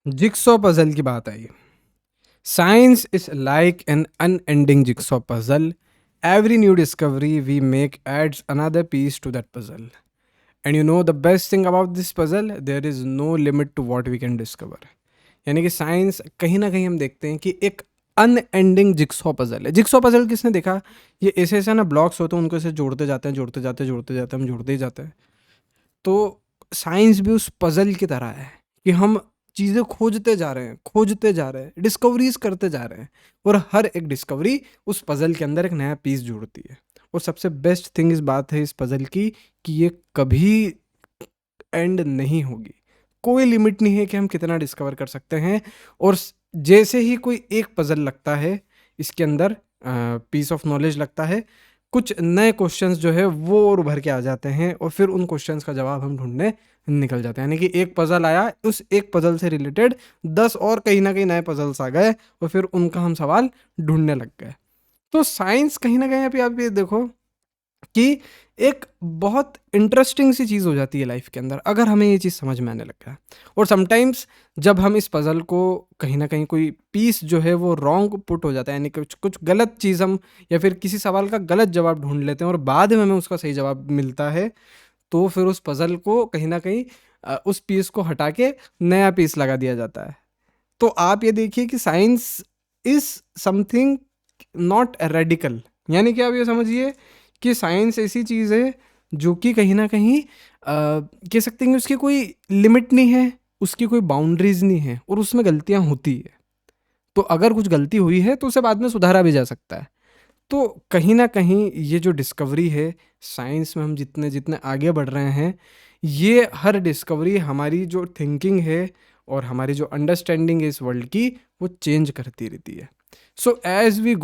Jigsaw puzzle की बात आई। Science is like an unending jigsaw puzzle. Every new discovery we make adds another piece to that puzzle. And you know the best thing about this puzzle? There is no limit to what we can discover. यानी कि science कहीं ना कहीं हम देखते हैं कि एक अनएंडिंग जिक्सॉ पजल है. जिक्सॉ पजल किसने देखा? ये ऐसे ऐसे ना ब्लॉक्स होते हैं, उनको ऐसे जोड़ते जाते हैं, जोड़ते जाते हैं, जोड़ते जाते हैं, हम जोड़ते ही जाते हैं. तो साइंस भी उस पजल की तरह है कि हम चीज़ें खोजते जा रहे हैं, खोजते जा रहे हैं, डिस्कवरीज करते जा रहे हैं, और हर एक डिस्कवरी उस पजल के अंदर एक नया पीस जोड़ती है. और सबसे बेस्ट थिंग इस बात है इस पजल की कि ये कभी एंड नहीं होगी. कोई लिमिट नहीं है कि हम कितना डिस्कवर कर सकते हैं. और जैसे ही कोई एक पजल लगता है इसके अंदर, पीस ऑफ नॉलेज लगता है, कुछ नए क्वेश्चंस जो है वो और उभर के आ जाते हैं, और फिर उन क्वेश्चंस का जवाब हम ढूंढने निकल जाते हैं. यानी कि एक पजल आया, उस एक पजल से रिलेटेड 10 और कहीं ना कहीं नए पजल्स आ गए, और फिर उनका हम सवाल ढूंढने लग गए. तो साइंस कहीं ना कहीं अभी आप ये देखो कि एक बहुत इंटरेस्टिंग सी चीज़ हो जाती है लाइफ के अंदर, अगर हमें ये चीज़ समझ में आने लग गया. और समटाइम्स जब हम इस पजल को कहीं ना कहीं कोई पीस जो है वो रॉन्ग पुट हो जाता है, यानी कुछ कुछ गलत चीज़ हम, या फिर किसी सवाल का गलत जवाब ढूंढ लेते हैं और बाद में हमें उसका सही जवाब मिलता है, तो फिर उस पजल को कहीं ना कहीं उस पीस को हटा के नया पीस लगा दिया जाता है. तो आप ये देखिए कि science is something not radical. यानी कि आप ये समझिए कि साइंस ऐसी चीज़ है जो कि कहीं ना कहीं कह सकते हैं कि उसकी कोई लिमिट नहीं है, उसकी कोई बाउंड्रीज नहीं है, और उसमें गलतियां होती है. तो अगर कुछ गलती हुई है तो उसे बाद में सुधारा भी जा सकता है. तो कहीं ना कहीं ये जो डिस्कवरी है साइंस में, हम जितने जितने आगे बढ़ रहे हैं, ये हर डिस्कवरी हमारी जो थिंकिंग है और हमारी जो अंडरस्टैंडिंग है इस वर्ल्ड की, वो चेंज करती रहती है. So as you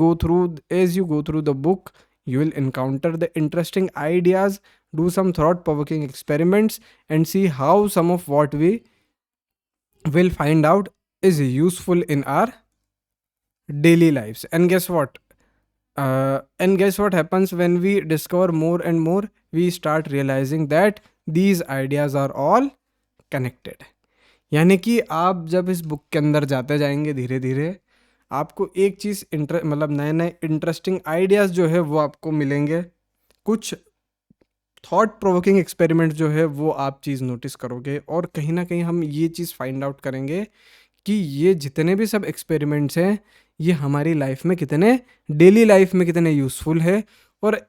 go through the book, you will encounter the interesting ideas, do some thought provoking experiments, and see how some of what we will find out is useful in our daily lives. And guess what happens when we discover more and more? We start realizing that these ideas are all connected. यानी कि आप जब इस book के अंदर जाते जाएंगे धीरे धीरे, आपको एक चीज़ मतलब नए नए इंटरेस्टिंग आइडियाज़ जो है वो आपको मिलेंगे. कुछ थॉट प्रोवोकिंग एक्सपेरिमेंट जो है वो आप चीज़ नोटिस करोगे, और कहीं ना कहीं हम ये चीज़ फाइंड आउट करेंगे कि ये जितने भी सब एक्सपेरिमेंट्स हैं ये हमारी लाइफ में कितने, डेली लाइफ में कितने यूज़फुल है. और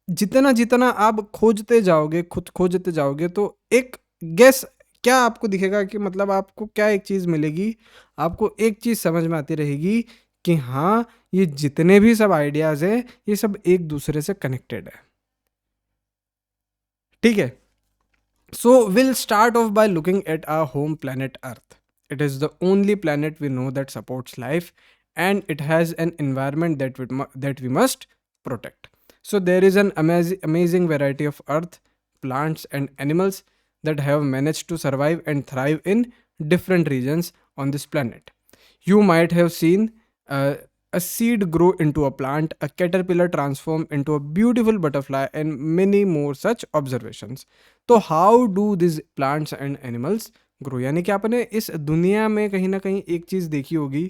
जितना जितना आप खोजते जाओगे, खुद खोजते जाओगे, तो एक गेस क्या आपको दिखेगा कि मतलब आपको क्या एक चीज़ मिलेगी, आपको एक चीज़ समझ में आती रहेगी कि हाँ, ये जितने भी सब आइडियाज़ हैं ये सब एक दूसरे से कनेक्टेड है. ठीक है. So we'll start off by looking at our home planet Earth. It is the only planet we know that supports life, and it has an environment that we must protect. So there is an amazing variety of Earth, plants and animals that have managed to survive and thrive in different regions on this planet. You might have seen a seed grow into a plant, a caterpillar transform into a beautiful butterfly, and many more such observations. तो how do this plants and animals grow? यानी कि आपने इस दुनिया में कहीं ना कहीं एक चीज़ देखी होगी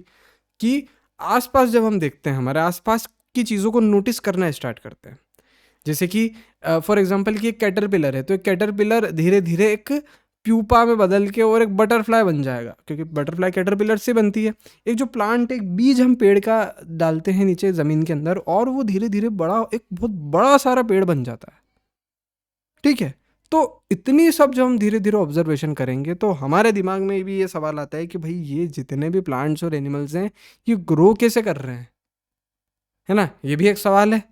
कि आसपास जब हम देखते हैं, हमारे आसपास की चीज़ों को नोटिस करना स्टार्ट करते हैं. जैसे कि फॉर एग्जांपल कि एक कैटरपिलर है, तो एक कैटरपिलर धीरे धीरे एक प्यूपा में बदल के और एक बटरफ्लाई बन जाएगा, क्योंकि बटरफ्लाई कैटरपिलर से बनती है. एक जो प्लांट, एक बीज हम पेड़ का डालते हैं नीचे ज़मीन के अंदर, और वो धीरे धीरे बड़ा, एक बहुत बड़ा सारा पेड़ बन जाता है. ठीक है. तो इतनी सब जब हम धीरे धीरे ऑब्जर्वेशन करेंगे तो हमारे दिमाग में भी ये सवाल आता है कि भाई ये जितने भी प्लांट्स और एनिमल्स हैं ये ग्रो कैसे कर रहे हैं, है ना? ये भी एक सवाल है.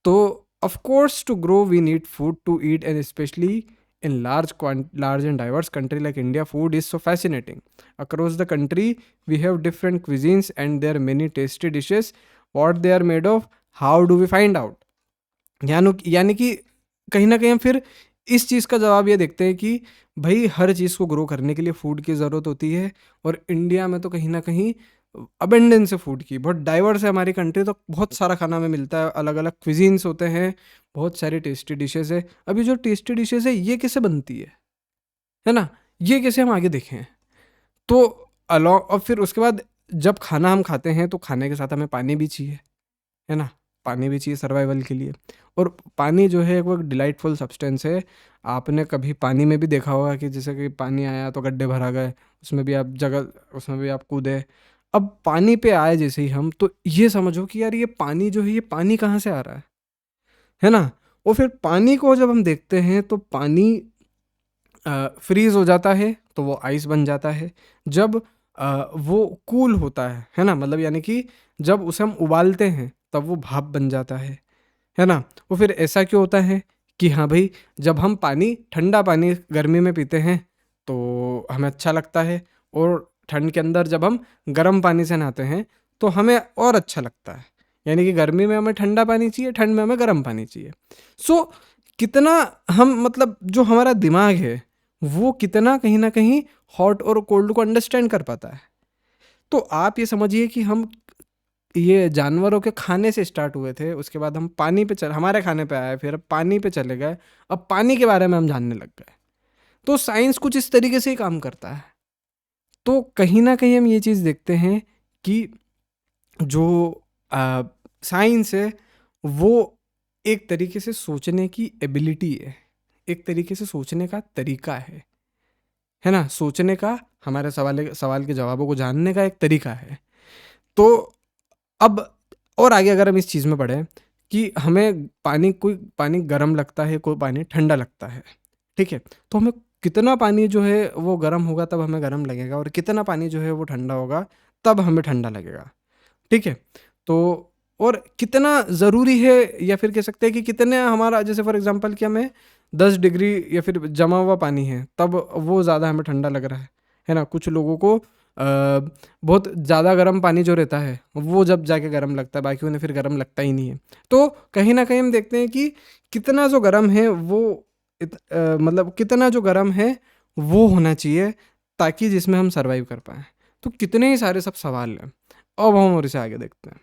तो of course to grow we need food to eat, and specially in large and diverse country like India, food is so fascinating. Across the country we have different cuisines and there are many tasty dishes. What they are made of, how do we find out? यानी कि कहीं ना कहीं हम फिर इस चीज़ का जवाब ये देखते हैं कि भाई हर चीज़ को ग्रो करने के लिए फूड की ज़रूरत होती है, और इंडिया में तो कहीं ना कहीं अबेंडेंस है फूड की, बहुत डाइवर्स है हमारी कंट्री, तो बहुत सारा खाना में मिलता है, अलग अलग क्विजीन्स होते हैं, बहुत सारी टेस्टी डिशेस है. अभी जो टेस्टी डिशेस है ये कैसे बनती है ना? ये कैसे हम आगे देखें? तो अलॉ और फिर उसके बाद जब खाना हम खाते हैं तो खाने के साथ हमें पानी भी चाहिए, है ना? पानी भी चाहिए सर्वाइवल के लिए। और पानी जो है वो एक डिलाइटफुल सब्सटेंस है। आपने कभी पानी में भी देखा होगा कि जैसे कि पानी आया तो गड्ढे भरा गए, उसमें भी आप कूदे। अब पानी पे आए जैसे ही हम, तो ये समझो कि यार ये पानी जो है, ये पानी कहाँ से आ रहा है ना? और फिर पानी को जब हम देखते हैं तो पानी फ्रीज़ हो जाता है तो वो आइस बन जाता है। जब वो कूल होता है ना? मतलब यानी कि जब उसे हम उबालते हैं तब वो भाप बन जाता है ना? वो फिर ऐसा क्यों होता है कि हाँ भाई, जब हम पानी ठंडा पानी गर्मी में पीते हैं तो हमें अच्छा लगता है, और ठंड के अंदर जब हम गर्म पानी से नहाते हैं तो हमें और अच्छा लगता है। यानी कि गर्मी में हमें ठंडा पानी चाहिए, ठंड में हमें गर्म पानी चाहिए। सो कितना हम मतलब जो हमारा दिमाग है वो कितना कहीं न कहीं हॉट और कोल्ड को अंडरस्टैंड कर पाता है। तो आप ये समझिए कि हम ये जानवरों के खाने से स्टार्ट हुए थे, उसके बाद हम पानी पे चल हमारे खाने पे आए, फिर पानी पे चले गए, अब पानी के बारे में हम जानने लग गए। तो साइंस कुछ इस तरीके से ही काम करता है। तो कहीं न कहीं हम ये चीज़ देखते हैं कि जो अ, साइंस है वो एक तरीके से सोचने की एबिलिटी है, एक तरीके से सोचने का तरीका है ना? सोचने का, हमारे सवाल के जवाबों को जानने का एक तरीका है। तो अब और आगे अगर हम इस चीज़ में बढ़ें कि हमें कोई पानी गर्म लगता है, कोई पानी ठंडा लगता है, ठीक है? तो हमें कितना पानी जो है वो गर्म होगा तब हमें गर्म लगेगा, और कितना पानी जो है वो ठंडा होगा तब हमें ठंडा लगेगा, ठीक है? तो और कितना ज़रूरी है, या फिर कह सकते हैं कि कितने हमारा, जैसे फॉर एग्ज़ाम्पल कि हमें 10 डिग्री या फिर जमा हुआ पानी है, तब वो ज़्यादा हमें ठंडा लग रहा है ना? कुछ लोगों को बहुत ज़्यादा गर्म पानी जो रहता है, वो जब जाके गर्म लगता है, बाकी उन्हें फिर गर्म लगता ही नहीं है। तो कहीं न कहीं हम देखते हैं कि कितना जो गर्म है वो मतलब कितना जो गर्म है वो होना चाहिए, ताकि जिसमें हम सर्वाइव कर पाएँ। तो कितने ही सारे सब सवाल हैं। अब हम और इसे आगे देखते हैं।